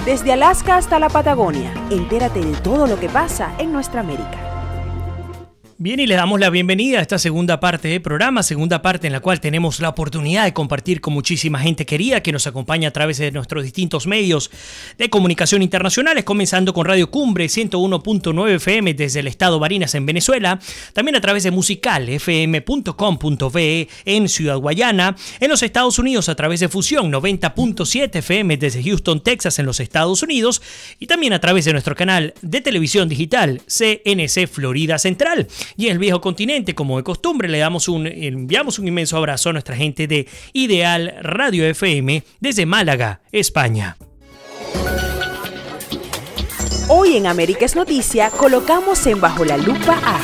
Desde Alaska hasta la Patagonia, entérate de todo lo que pasa en nuestra América. Bien, y le damos la bienvenida a esta segunda parte del programa, segunda parte en la cual tenemos la oportunidad de compartir con muchísima gente querida que nos acompaña a través de nuestros distintos medios de comunicación internacionales, comenzando con Radio Cumbre 101.9 FM desde el estado Barinas en Venezuela, también a través de musicalfm.com.be en Ciudad Guayana, en los Estados Unidos a través de Fusión 90.7 FM desde Houston, Texas en los Estados Unidos, y también a través de nuestro canal de televisión digital CNC Florida Central. Y en el viejo continente, como de costumbre, enviamos un inmenso abrazo a nuestra gente de Ideal Radio FM desde Málaga, España. Hoy en América es Noticia colocamos en Bajo la Lupa a...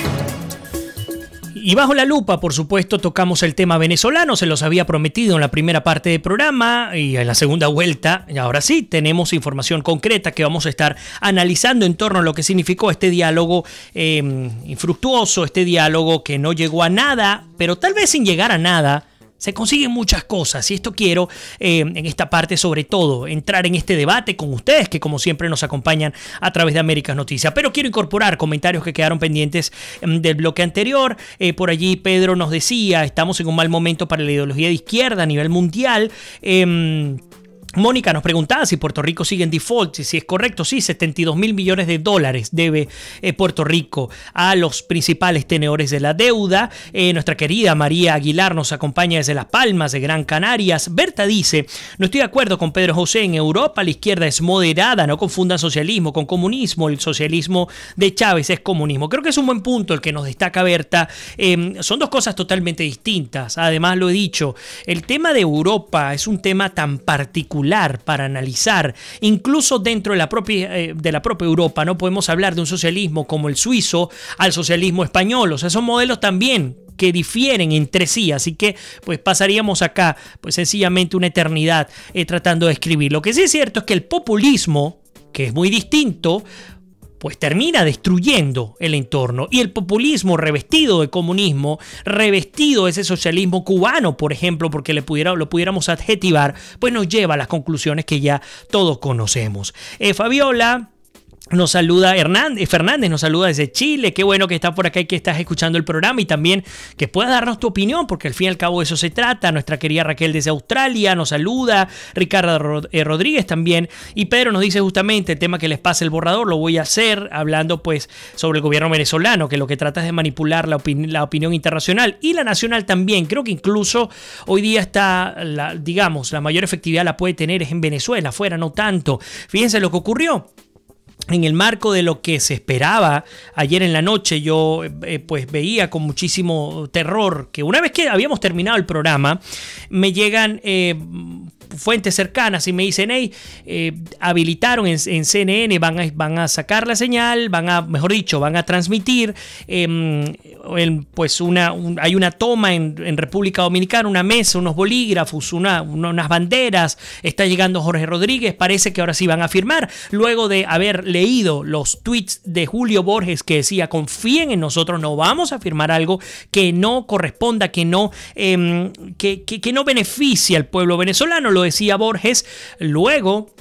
Y bajo la lupa, por supuesto, tocamos el tema venezolano, se los había prometido en la primera parte del programa y en la segunda vuelta, y ahora sí, tenemos información concreta que vamos a estar analizando en torno a lo que significó este diálogo infructuoso, este diálogo que no llegó a nada, pero tal vez sin llegar a nada, se consiguen muchas cosas, y esto quiero en esta parte sobre todo entrar en este debate con ustedes que como siempre nos acompañan a través de Américas Noticias, pero quiero incorporar comentarios que quedaron pendientes del bloque anterior. Por allí Pedro nos decía, estamos en un mal momento para la ideología de izquierda a nivel mundial. Mónica nos preguntaba si Puerto Rico sigue en default, si es correcto. Sí, 72 mil millones de dólares debe Puerto Rico a los principales tenedores de la deuda. Nuestra querida María Aguilar nos acompaña desde Las Palmas de Gran Canarias. Berta dice, no estoy de acuerdo con Pedro José, en Europa la izquierda es moderada, no confundan socialismo con comunismo, el socialismo de Chávez es comunismo. Creo que es un buen punto el que nos destaca Berta. Son dos cosas totalmente distintas, además lo he dicho, el tema de Europa es un tema tan particular para analizar, incluso dentro de la propia Europa. No podemos hablar de un socialismo como el suizo al socialismo español, o sea, son modelos también que difieren entre sí, así que pues pasaríamos acá pues sencillamente una eternidad tratando de escribir. Lo que sí es cierto es que el populismo, que es muy distinto, pues termina destruyendo el entorno, y el populismo revestido de comunismo, revestido de ese socialismo cubano, por ejemplo, porque lo pudiéramos adjetivar, pues nos lleva a las conclusiones que ya todos conocemos. Fabiola nos saluda, Fernández nos saluda desde Chile. Qué bueno que estás por acá y que estás escuchando el programa, y también que puedas darnos tu opinión, porque al fin y al cabo de eso se trata. Nuestra querida Raquel desde Australia nos saluda, Ricardo Rodríguez también, y Pedro nos dice justamente el tema que les pase el borrador, lo voy a hacer hablando pues sobre el gobierno venezolano, que lo que trata es de manipular la opinión internacional y la nacional también. Creo que incluso hoy día está, la mayor efectividad la puede tener es en Venezuela, afuera no tanto. Fíjense lo que ocurrió. En el marco de lo que se esperaba ayer en la noche, yo pues veía con muchísimo terror que una vez que habíamos terminado el programa, me llegan fuentes cercanas y me dicen, hey, habilitaron en CNN, van a sacar la señal, van a transmitir, pues hay una toma en República Dominicana, una mesa, unos bolígrafos, unas banderas, está llegando Jorge Rodríguez, parece que ahora sí van a firmar, luego de haber leído los tweets de Julio Borges que decía, confíen en nosotros, no vamos a firmar algo que no corresponda, que no beneficie al pueblo venezolano, lo decía Borges. Luego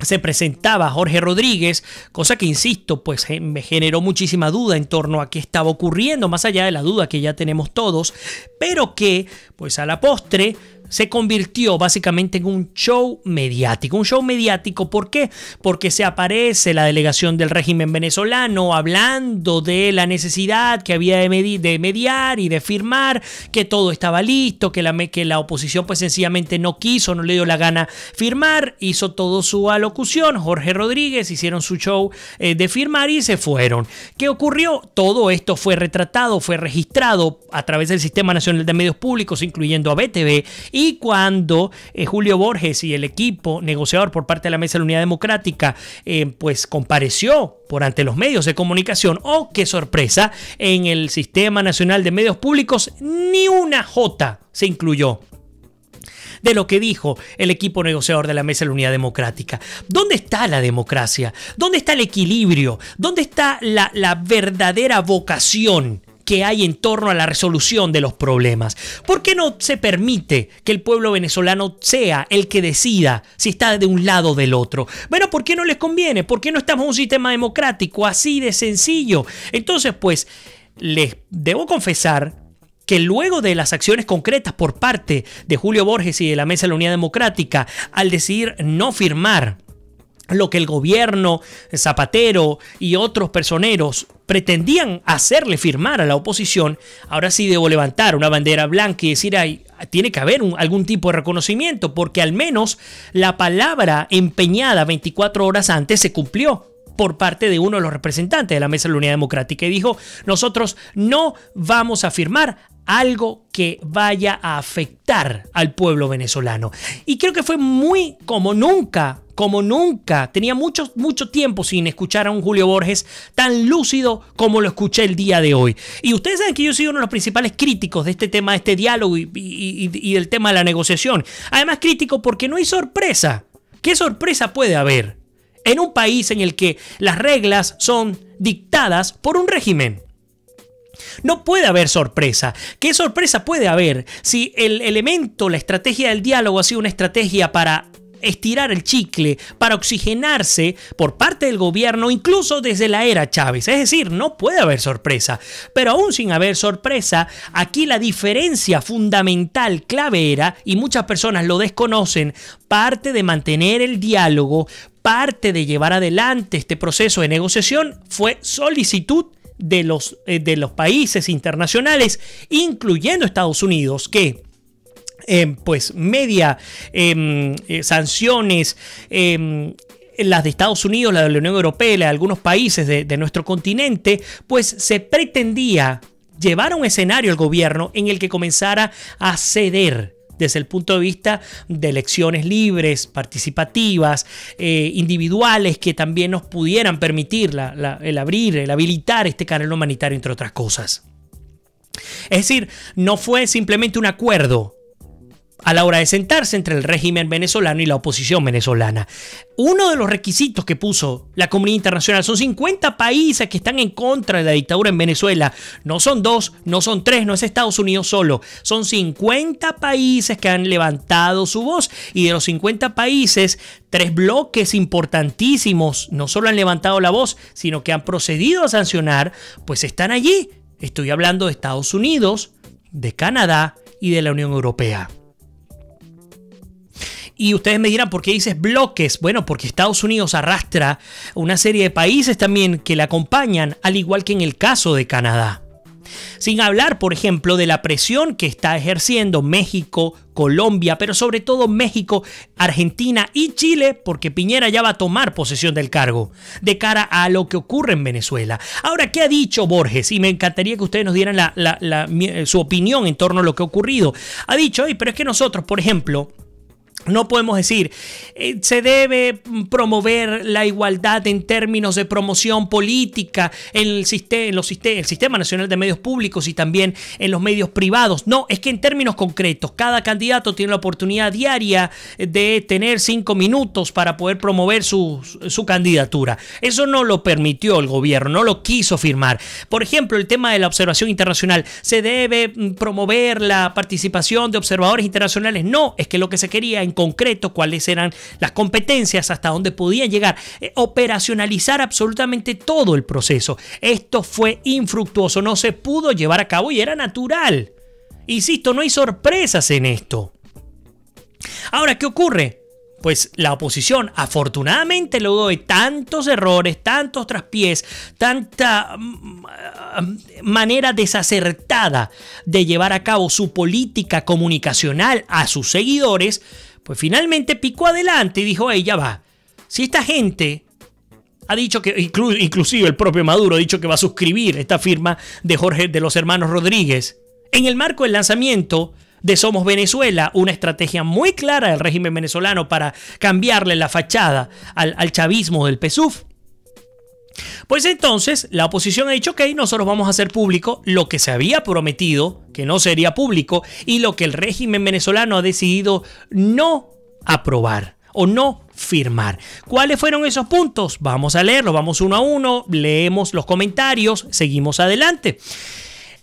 se presentaba Jorge Rodríguez, cosa que, insisto, pues me generó muchísima duda en torno a qué estaba ocurriendo, más allá de la duda que ya tenemos todos, pero que pues a la postre se convirtió básicamente en un show mediático. Un show mediático, ¿por qué? Porque se aparece la delegación del régimen venezolano hablando de la necesidad que había de mediar y de firmar, que todo estaba listo, que la oposición pues sencillamente no quiso, no le dio la gana firmar, hizo todo su alocución, Jorge Rodríguez, hicieron su show de firmar y se fueron. ¿Qué ocurrió? Todo esto fue retratado, fue registrado a través del Sistema Nacional de Medios Públicos, incluyendo a BTV, y cuando Julio Borges y el equipo negociador por parte de la Mesa de la Unidad Democrática pues compareció por ante los medios de comunicación, ¡oh, qué sorpresa! En el Sistema Nacional de Medios Públicos ni una jota se incluyó de lo que dijo el equipo negociador de la Mesa de la Unidad Democrática. ¿Dónde está la democracia? ¿Dónde está el equilibrio? ¿Dónde está la verdadera vocación que hay en torno a la resolución de los problemas. ¿Por qué no se permite que el pueblo venezolano sea el que decida si está de un lado o del otro? Bueno, ¿por qué no les conviene? ¿Por qué no estamos en un sistema democrático? Así de sencillo. Entonces, pues, les debo confesar que luego de las acciones concretas por parte de Julio Borges y de la Mesa de la Unidad Democrática, al decidir no firmar lo que el gobierno, Zapatero y otros personeros pretendían hacerle firmar a la oposición, ahora sí debo levantar una bandera blanca y decir, tiene que haber algún tipo de reconocimiento, porque al menos la palabra empeñada 24 horas antes se cumplió por parte de uno de los representantes de la Mesa de la Unidad Democrática y dijo, nosotros no vamos a firmar algo que vaya a afectar al pueblo venezolano. Y creo que fue muy como nunca, tenía mucho tiempo sin escuchar a un Julio Borges tan lúcido como lo escuché el día de hoy. Y ustedes saben que yo soy uno de los principales críticos de este tema, de este diálogo y del tema de la negociación. Además crítico porque no hay sorpresa. ¿Qué sorpresa puede haber en un país en el que las reglas son dictadas por un régimen? No puede haber sorpresa. ¿Qué sorpresa puede haber si el elemento, la estrategia del diálogo ha sido una estrategia para estirar el chicle, para oxigenarse por parte del gobierno, incluso desde la era Chávez? Es decir, no puede haber sorpresa. Pero aún sin haber sorpresa, aquí la diferencia fundamental, clave era, y muchas personas lo desconocen, parte de mantener el diálogo, parte de llevar adelante este proceso de negociación fue solicitud de los países internacionales, incluyendo Estados Unidos, que pues media sanciones, las de Estados Unidos, la de la Unión Europea, la de algunos países de nuestro continente, pues se pretendía llevar a un escenario al gobierno en el que comenzara a ceder desde el punto de vista de elecciones libres, participativas, individuales, que también nos pudieran permitir el habilitar este canal humanitario, entre otras cosas. Es decir, no fue simplemente un acuerdo a la hora de sentarse entre el régimen venezolano y la oposición venezolana. Uno de los requisitos que puso la comunidad internacional son 50 países que están en contra de la dictadura en Venezuela. No son 2, no son 3, no es Estados Unidos solo. Son 50 países que han levantado su voz, y de los 50 países, 3 bloques importantísimos no solo han levantado la voz, sino que han procedido a sancionar, pues están allí. Estoy hablando de Estados Unidos, de Canadá y de la Unión Europea. Y ustedes me dirán, ¿por qué dices bloques? Bueno, porque Estados Unidos arrastra una serie de países también que la acompañan, al igual que en el caso de Canadá. Sin hablar, por ejemplo, de la presión que está ejerciendo México, Colombia, pero sobre todo México, Argentina y Chile, porque Piñera ya va a tomar posesión del cargo, de cara a lo que ocurre en Venezuela. Ahora, ¿qué ha dicho Borges? Y me encantaría que ustedes nos dieran su opinión en torno a lo que ha ocurrido. Ha dicho, pero es que nosotros, por ejemplo, no podemos decir, se debe promover la igualdad en términos de promoción política en el Sistema Nacional de Medios Públicos y también en los medios privados. No, es que en términos concretos, cada candidato tiene la oportunidad diaria de tener 5 minutos para poder promover su candidatura. Eso no lo permitió el gobierno, no lo quiso firmar. Por ejemplo, el tema de la observación internacional, ¿se debe promover la participación de observadores internacionales? No, es que lo que se quería en concreto, cuáles eran las competencias, hasta dónde podían llegar, operacionalizar absolutamente todo el proceso. Esto fue infructuoso, no se pudo llevar a cabo y era natural. Insisto, no hay sorpresas en esto. Ahora, ¿qué ocurre? Pues la oposición, afortunadamente, luego de tantos errores, tantos traspiés, tanta manera desacertada de llevar a cabo su política comunicacional a sus seguidores, pues finalmente picó adelante y dijo, ya va, si esta gente ha dicho que, inclusive el propio Maduro ha dicho que va a suscribir esta firma de los hermanos Rodríguez, en el marco del lanzamiento de Somos Venezuela, una estrategia muy clara del régimen venezolano para cambiarle la fachada al chavismo del PSUV. Pues entonces la oposición ha dicho, ok, nosotros vamos a hacer público lo que se había prometido que no sería público y lo que el régimen venezolano ha decidido no aprobar o no firmar. ¿Cuáles fueron esos puntos? Vamos a leerlos, vamos uno a uno, leemos los comentarios, seguimos adelante.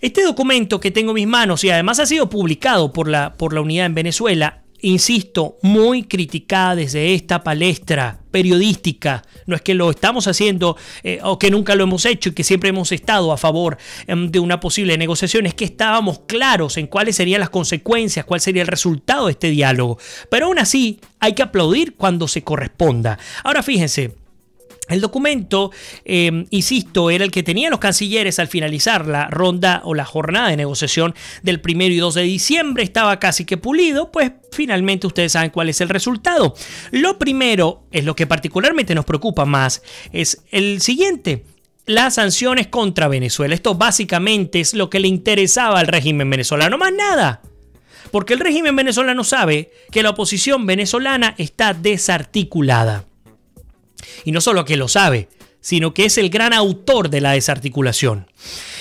Este documento que tengo en mis manos y además ha sido publicado por la Unidad en Venezuela, insisto, muy criticada desde esta palestra periodística. No es que lo estamos haciendo o que nunca lo hemos hecho y que siempre hemos estado a favor de una posible negociación. Es que estábamos claros en cuáles serían las consecuencias, cuál sería el resultado de este diálogo. Pero aún así hay que aplaudir cuando se corresponda. Ahora fíjense. El documento, insisto, era el que tenían los cancilleres al finalizar la ronda o la jornada de negociación del 1 y 2 de diciembre. Estaba casi que pulido, pues finalmente ustedes saben cuál es el resultado. Lo primero, es lo que particularmente nos preocupa más, es el siguiente. Las sanciones contra Venezuela. Esto básicamente es lo que le interesaba al régimen venezolano, más nada. Porque el régimen venezolano sabe que la oposición venezolana está desarticulada. Y no solo que lo sabe, sino que es el gran autor de la desarticulación.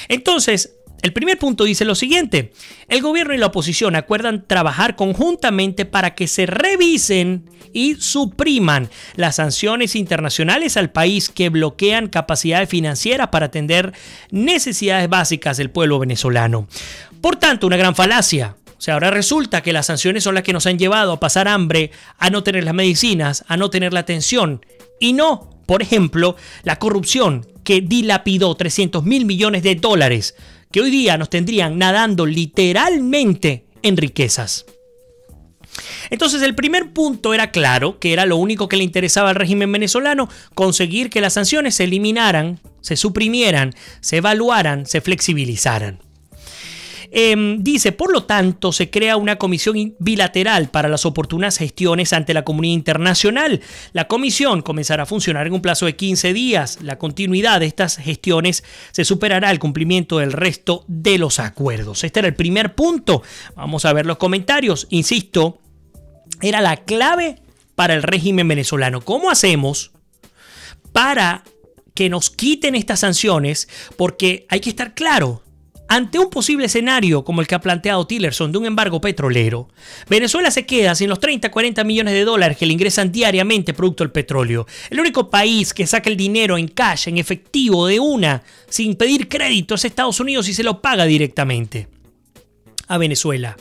Entonces, el primer punto dice lo siguiente: el gobierno y la oposición acuerdan trabajar conjuntamente para que se revisen y supriman las sanciones internacionales al país que bloquean capacidades financieras para atender necesidades básicas del pueblo venezolano. Por tanto, una gran falacia. O sea, ahora resulta que las sanciones son las que nos han llevado a pasar hambre, a no tener las medicinas, a no tener la atención. Y no, por ejemplo, la corrupción que dilapidó 300.000 millones de dólares, que hoy día nos tendrían nadando literalmente en riquezas. Entonces el primer punto era claro, que era lo único que le interesaba al régimen venezolano: conseguir que las sanciones se eliminaran, se suprimieran, se evaluaran, se flexibilizaran. Dice, por lo tanto, se crea una comisión bilateral para las oportunas gestiones ante la comunidad internacional. La comisión comenzará a funcionar en un plazo de 15 días. La continuidad de estas gestiones se superará al cumplimiento del resto de los acuerdos. Este era el primer punto. Vamos a ver los comentarios. Insisto, era la clave para el régimen venezolano. ¿Cómo hacemos para que nos quiten estas sanciones? Porque hay que estar claro. Ante un posible escenario como el que ha planteado Tillerson de un embargo petrolero, Venezuela se queda sin los 30-40 millones de dólares que le ingresan diariamente producto del petróleo. El único país que saca el dinero en cash, en efectivo, de una, sin pedir crédito, es Estados Unidos y se lo paga directamente a Venezuela.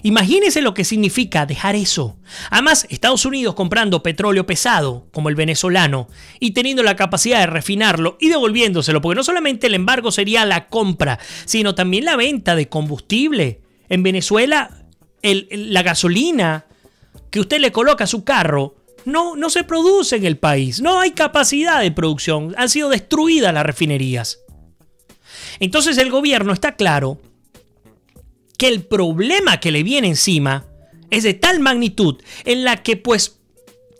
Imagínense lo que significa dejar eso. Además, Estados Unidos comprando petróleo pesado, como el venezolano, y teniendo la capacidad de refinarlo y devolviéndoselo, porque no solamente el embargo sería la compra, sino también la venta de combustible. En Venezuela, la gasolina que usted le coloca a su carro no se produce en el país. No hay capacidad de producción. Han sido destruidas las refinerías. Entonces el gobierno está claro que el problema que le viene encima es de tal magnitud en la que pues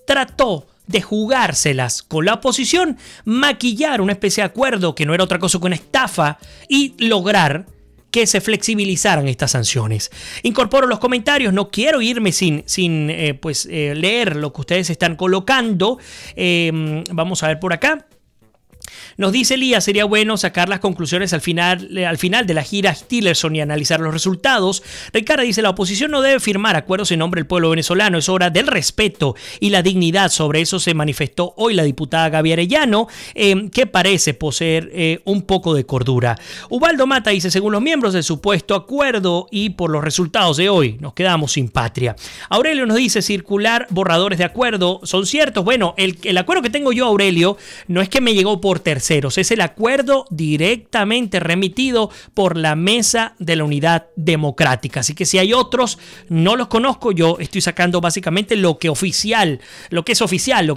trató de jugárselas con la oposición, maquillar una especie de acuerdo que no era otra cosa que una estafa y lograr que se flexibilizaran estas sanciones. Incorporo los comentarios, no quiero irme sin leer lo que ustedes están colocando. Vamos a ver por acá. Nos dice Elías, sería bueno sacar las conclusiones al final de la gira Tillerson y analizar los resultados. Ricardo dice, la oposición no debe firmar acuerdos en nombre del pueblo venezolano, es hora del respeto y la dignidad. Sobre eso se manifestó hoy la diputada Gaby Arellano, que parece poseer un poco de cordura. Ubaldo Mata dice, según los miembros del supuesto acuerdo y por los resultados de hoy, nos quedamos sin patria. Aurelio nos dice, circular borradores de acuerdo, ¿son ciertos? Bueno, el acuerdo que tengo yo, Aurelio, no es que me llegó por terceros, es el acuerdo directamente remitido por la Mesa de la Unidad Democrática. Así que si hay otros, no los conozco. Yo estoy sacando básicamente lo que es oficial, lo que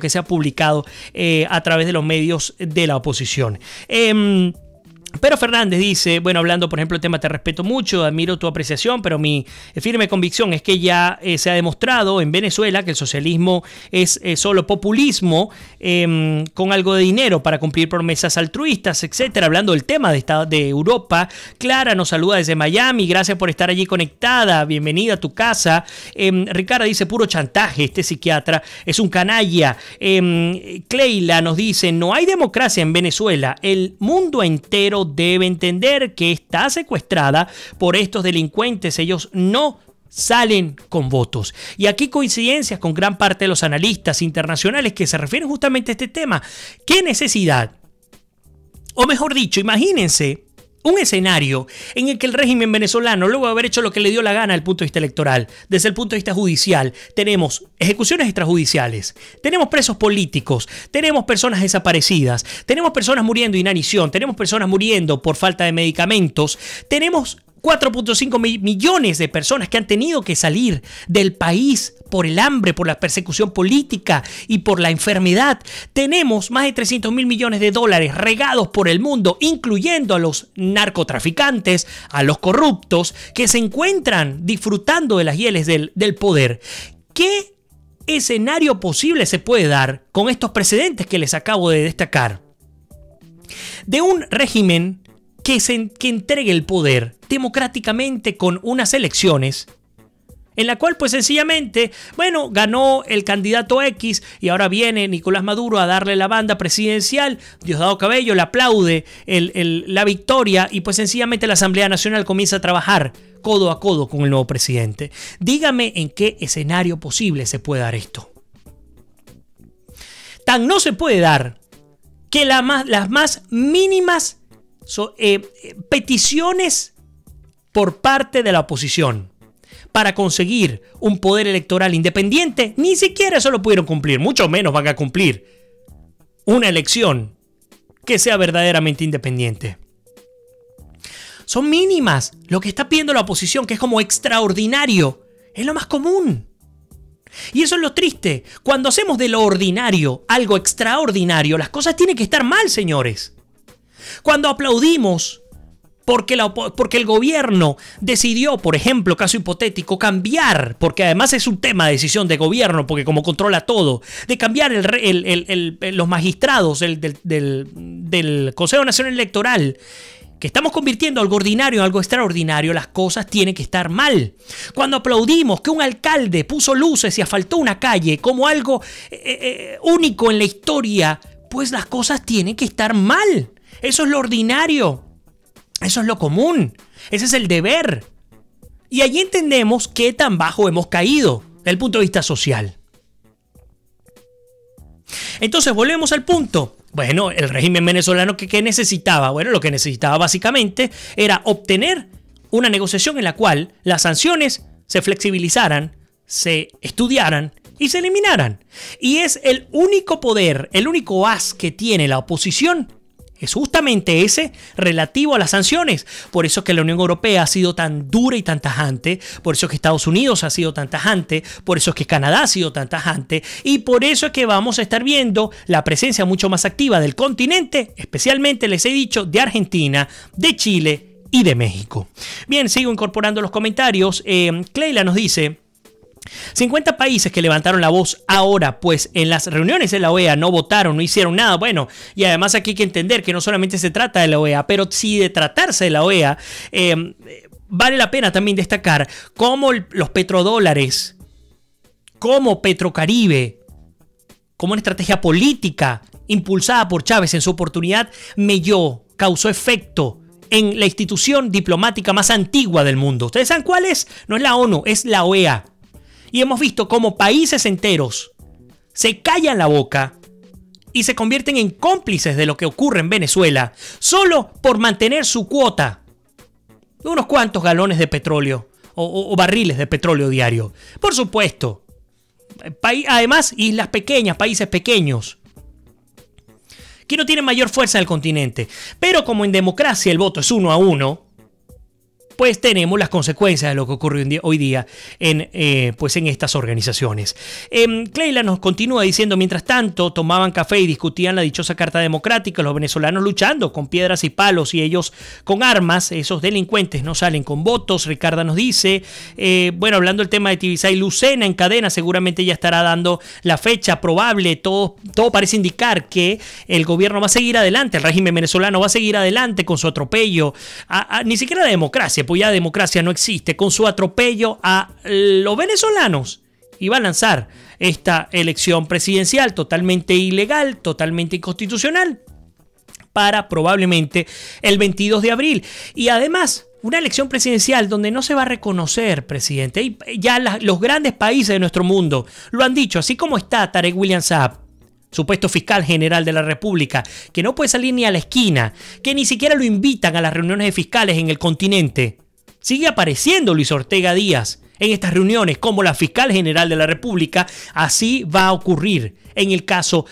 se ha publicado a través de los medios de la oposición. Pero Fernández dice, bueno, hablando por ejemplo del tema, te respeto mucho, admiro tu apreciación, pero mi firme convicción es que ya se ha demostrado en Venezuela que el socialismo es solo populismo con algo de dinero para cumplir promesas altruistas, etcétera. Hablando del tema de Europa, Clara nos saluda desde Miami, gracias por estar allí conectada, bienvenida a tu casa. Ricardo dice, puro chantaje, este psiquiatra es un canalla. Cleila nos dice, no hay democracia en Venezuela, el mundo entero debe entender que está secuestrada por estos delincuentes, ellos no salen con votos. Y aquí coincidencias con gran parte de los analistas internacionales que se refieren justamente a este tema. ¿Qué necesidad? O mejor dicho, imagínense un escenario en el que el régimen venezolano, luego de haber hecho lo que le dio la gana desde el punto de vista electoral, desde el punto de vista judicial, tenemos ejecuciones extrajudiciales, tenemos presos políticos, tenemos personas desaparecidas, tenemos personas muriendo de inanición, tenemos personas muriendo por falta de medicamentos, tenemos 4.5 millones de personas que han tenido que salir del país por el hambre, por la persecución política y por la enfermedad. Tenemos más de 300 mil millones de dólares regados por el mundo, incluyendo a los narcotraficantes, a los corruptos, que se encuentran disfrutando de las hieles del poder. ¿Qué escenario posible se puede dar con estos precedentes que les acabo de destacar? De un régimen que entregue el poder democráticamente con unas elecciones en la cual pues sencillamente, bueno, ganó el candidato X y ahora viene Nicolás Maduro a darle la banda presidencial, Diosdado Cabello le aplaude la victoria y pues sencillamente la Asamblea Nacional comienza a trabajar codo a codo con el nuevo presidente. Dígame en qué escenario posible se puede dar esto. Tan no se puede dar que las más mínimas peticiones por parte de la oposición para conseguir un poder electoral independiente, ni siquiera eso lo pudieron cumplir, mucho menos van a cumplir una elección que sea verdaderamente independiente. Son mínimas. Lo que está pidiendo la oposición, que es como extraordinario, es lo más común. Y eso es lo triste. Cuando hacemos de lo ordinario algo extraordinario, las cosas tienen que estar mal, señores. Cuando aplaudimos porque el gobierno decidió, por ejemplo, caso hipotético, cambiar, porque además es un tema de decisión de gobierno, porque como controla todo, de cambiar los magistrados del Consejo Nacional Electoral, que estamos convirtiendo algo ordinario en algo extraordinario, las cosas tienen que estar mal. Cuando aplaudimos que un alcalde puso luces y asfaltó una calle como algo único en la historia, pues las cosas tienen que estar mal. Eso es lo ordinario. Eso es lo común. Ese es el deber. Y allí entendemos qué tan bajo hemos caído desde el punto de vista social. Entonces volvemos al punto. Bueno, el régimen venezolano ¿qué necesitaba? Bueno, lo que necesitaba básicamente era obtener una negociación en la cual las sanciones se flexibilizaran, se estudiaran y se eliminaran. Y es el único poder, el único as que tiene la oposición, es justamente ese relativo a las sanciones. Por eso es que la Unión Europea ha sido tan dura y tan tajante, por eso es que Estados Unidos ha sido tan tajante, por eso es que Canadá ha sido tan tajante y por eso es que vamos a estar viendo la presencia mucho más activa del continente, especialmente les he dicho de Argentina, de Chile y de México. Bien, sigo incorporando los comentarios. Cleila nos dice: 50 países que levantaron la voz ahora, pues en las reuniones de la OEA no votaron, no hicieron nada. Bueno, y además aquí hay que entender que no solamente se trata de la OEA, pero si de tratarse de la OEA, vale la pena también destacar cómo los petrodólares, como Petrocaribe, como una estrategia política impulsada por Chávez en su oportunidad, causó efecto en la institución diplomática más antigua del mundo. ¿Ustedes saben cuál es? No es la ONU, es la OEA. Y hemos visto cómo países enteros se callan la boca y se convierten en cómplices de lo que ocurre en Venezuela solo por mantener su cuota de unos cuantos galones de petróleo o barriles de petróleo diario. Por supuesto. Además, islas pequeñas, países pequeños, que no tienen mayor fuerza en el continente. Pero como en democracia el voto es 1-1, pues tenemos las consecuencias de lo que ocurre hoy día en estas organizaciones. Cleila nos continúa diciendo: mientras tanto, tomaban café y discutían la dichosa Carta Democrática, los venezolanos luchando con piedras y palos y ellos con armas. Esos delincuentes no salen con votos. Ricarda nos dice, hablando del tema de Tibisay, Lucena en cadena, seguramente ya estará dando la fecha probable. Todo parece indicar que el gobierno va a seguir adelante, el régimen venezolano va a seguir adelante con su atropello, ni siquiera la democracia, pues ya democracia no existe, con su atropello a los venezolanos, y va a lanzar esta elección presidencial totalmente ilegal, totalmente inconstitucional, para probablemente el 22 de abril. Y además, una elección presidencial donde no se va a reconocer presidente. Y ya los grandes países de nuestro mundo lo han dicho, así como está Tarek William Saab, supuesto fiscal general de la República, que no puede salir ni a la esquina, que ni siquiera lo invitan a las reuniones de fiscales en el continente. Sigue apareciendo Luis Ortega Díaz en estas reuniones como la fiscal general de la República. Así va a ocurrir en el caso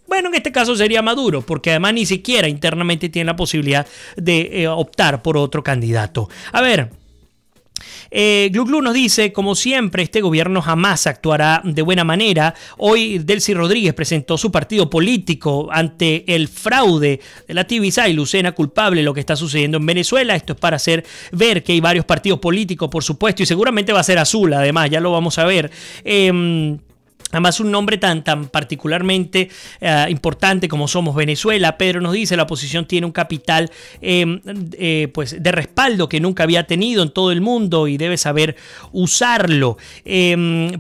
en este caso sería Maduro, porque además ni siquiera internamente tiene la posibilidad de optar por otro candidato. A ver, Glu Glu nos dice, como siempre, este gobierno jamás actuará de buena manera. Hoy Delcy Rodríguez presentó su partido político ante el fraude de la Tibisay, Lucena culpable de lo que está sucediendo en Venezuela. Esto es para hacer ver que hay varios partidos políticos, por supuesto, y seguramente va a ser azul, además, ya lo vamos a ver. Además, un nombre tan particularmente importante como Somos Venezuela. Pedro nos dice, la oposición tiene un capital pues de respaldo que nunca había tenido en todo el mundo y debe saber usarlo.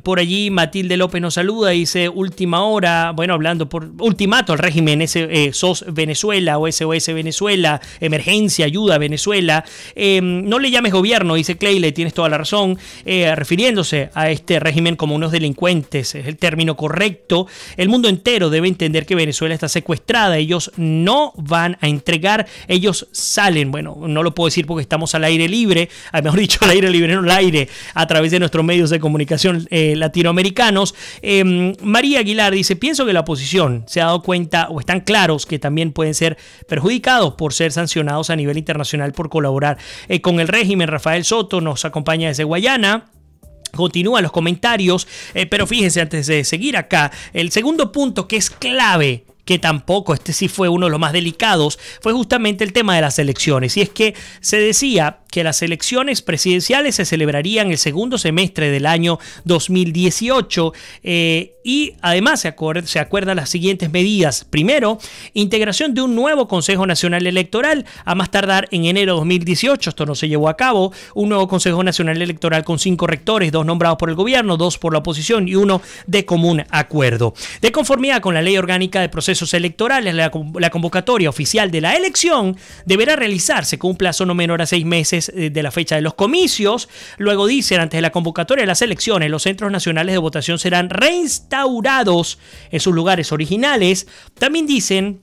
Por allí Matilde López nos saluda, dice, última hora, bueno, hablando por ultimato al régimen SOS Venezuela o SOS Venezuela, emergencia, ayuda a Venezuela. No le llames gobierno, dice Clayle, tienes toda la razón, refiriéndose a este régimen como unos delincuentes. Es el término correcto. El mundo entero debe entender que Venezuela está secuestrada. Ellos no van a entregar, ellos salen. Bueno, no lo puedo decir porque estamos al aire libre, mejor dicho, al aire libre, no al aire, a través de nuestros medios de comunicación latinoamericanos. María Aguilar dice, pienso que la oposición se ha dado cuenta o están claros que también pueden ser perjudicados por ser sancionados a nivel internacional por colaborar con el régimen. Rafael Soto nos acompaña desde Guayana. Continúan los comentarios, pero fíjense, antes de seguir acá, el segundo punto que es clave, que tampoco, este sí fue uno de los más delicados, fue justamente el tema de las elecciones. Y es que se decía que las elecciones presidenciales se celebrarían el segundo semestre del año 2018 y además se acuerdan las siguientes medidas. Primero, integración de un nuevo Consejo Nacional Electoral a más tardar en enero de 2018. Esto no se llevó a cabo. Un nuevo Consejo Nacional Electoral con 5 rectores, 2 nombrados por el gobierno, 2 por la oposición y 1 de común acuerdo. De conformidad con la Ley Orgánica de Procesos Electorales, la convocatoria oficial de la elección deberá realizarse con un plazo no menor a 6 meses de la fecha de los comicios. Luego dicen, antes de la convocatoria de las elecciones, los centros nacionales de votación serán reinstaurados en sus lugares originales. También dicen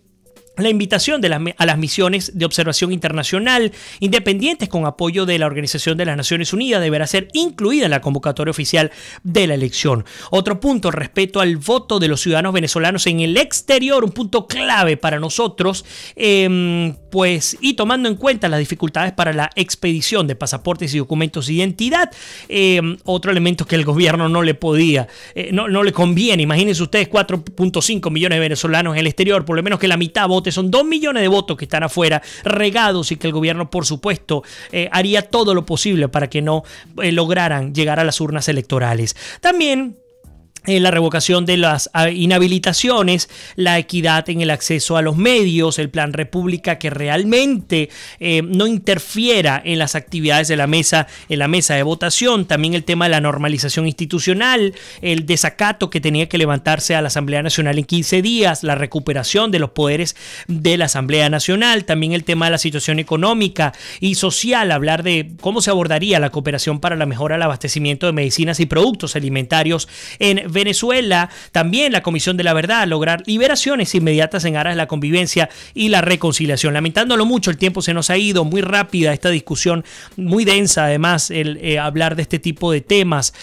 la invitación a las misiones de observación internacional independientes con apoyo de la Organización de las Naciones Unidas deberá ser incluida en la convocatoria oficial de la elección. Otro punto, el respeto al voto de los ciudadanos venezolanos en el exterior, un punto clave para nosotros, y tomando en cuenta las dificultades para la expedición de pasaportes y documentos de identidad, otro elemento que el gobierno no le podía, no le conviene. Imagínense ustedes 4.5 millones de venezolanos en el exterior, por lo menos que la mitad vote. Son 2 millones de votos que están afuera, regados, y que el gobierno, por supuesto, haría todo lo posible para que no lograran llegar a las urnas electorales. También la revocación de las inhabilitaciones, la equidad en el acceso a los medios, el plan República que realmente no interfiera en las actividades de la mesa de votación. También el tema de la normalización institucional, el desacato que tenía que levantarse a la Asamblea Nacional en 15 días, la recuperación de los poderes de la Asamblea Nacional. También el tema de la situación económica y social, hablar de cómo se abordaría la cooperación para la mejora del abastecimiento de medicinas y productos alimentarios en Venezuela. También la Comisión de la Verdad, lograr liberaciones inmediatas en aras de la convivencia y la reconciliación. Lamentándolo mucho, el tiempo se nos ha ido, muy rápida esta discusión, muy densa además, hablar de este tipo de temas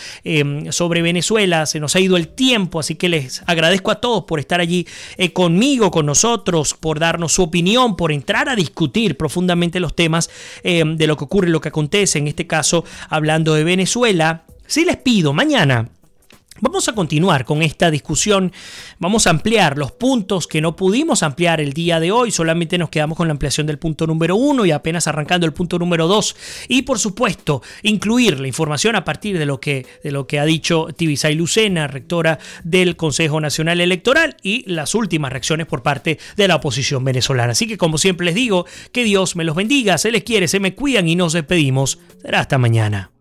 sobre Venezuela, se nos ha ido el tiempo, así que les agradezco a todos por estar allí conmigo, con nosotros, por darnos su opinión, por entrar a discutir profundamente los temas de lo que ocurre y lo que acontece, en este caso hablando de Venezuela. Sí les pido, mañana vamos a continuar con esta discusión, vamos a ampliar los puntos que no pudimos ampliar el día de hoy, solamente nos quedamos con la ampliación del punto número 1 y apenas arrancando el punto número 2, y por supuesto incluir la información a partir de lo que ha dicho Tibisay Lucena, rectora del Consejo Nacional Electoral, y las últimas reacciones por parte de la oposición venezolana. Así que, como siempre les digo, que Dios me los bendiga, se les quiere, se me cuidan y nos despedimos. Será hasta mañana.